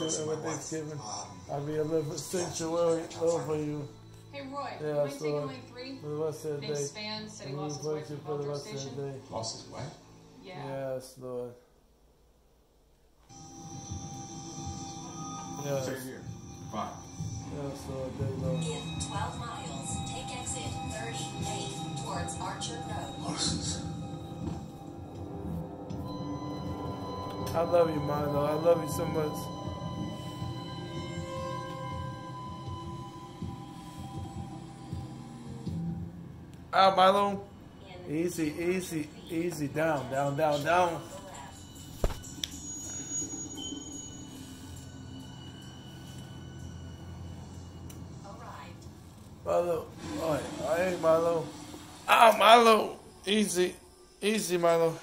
Thanksgiving. I'll be a little sanctuary for you. Hey Roy, Yeah, you mind taking like 3? For the rest of the Named day. Span said he lost his wife at the petrol station. Lost his wife? Yeah. Yes, Lord. Yes. Same here. Fine. Yes, Lord. Lord. In 12 miles, take exit 38 towards Archer Road. Horses. I love you, Milo. I love you so much. Out, Milo. Easy, easy, easy. Down, down, down, down. Milo. All right, Milo. Ah, Milo. Easy. Easy, Milo.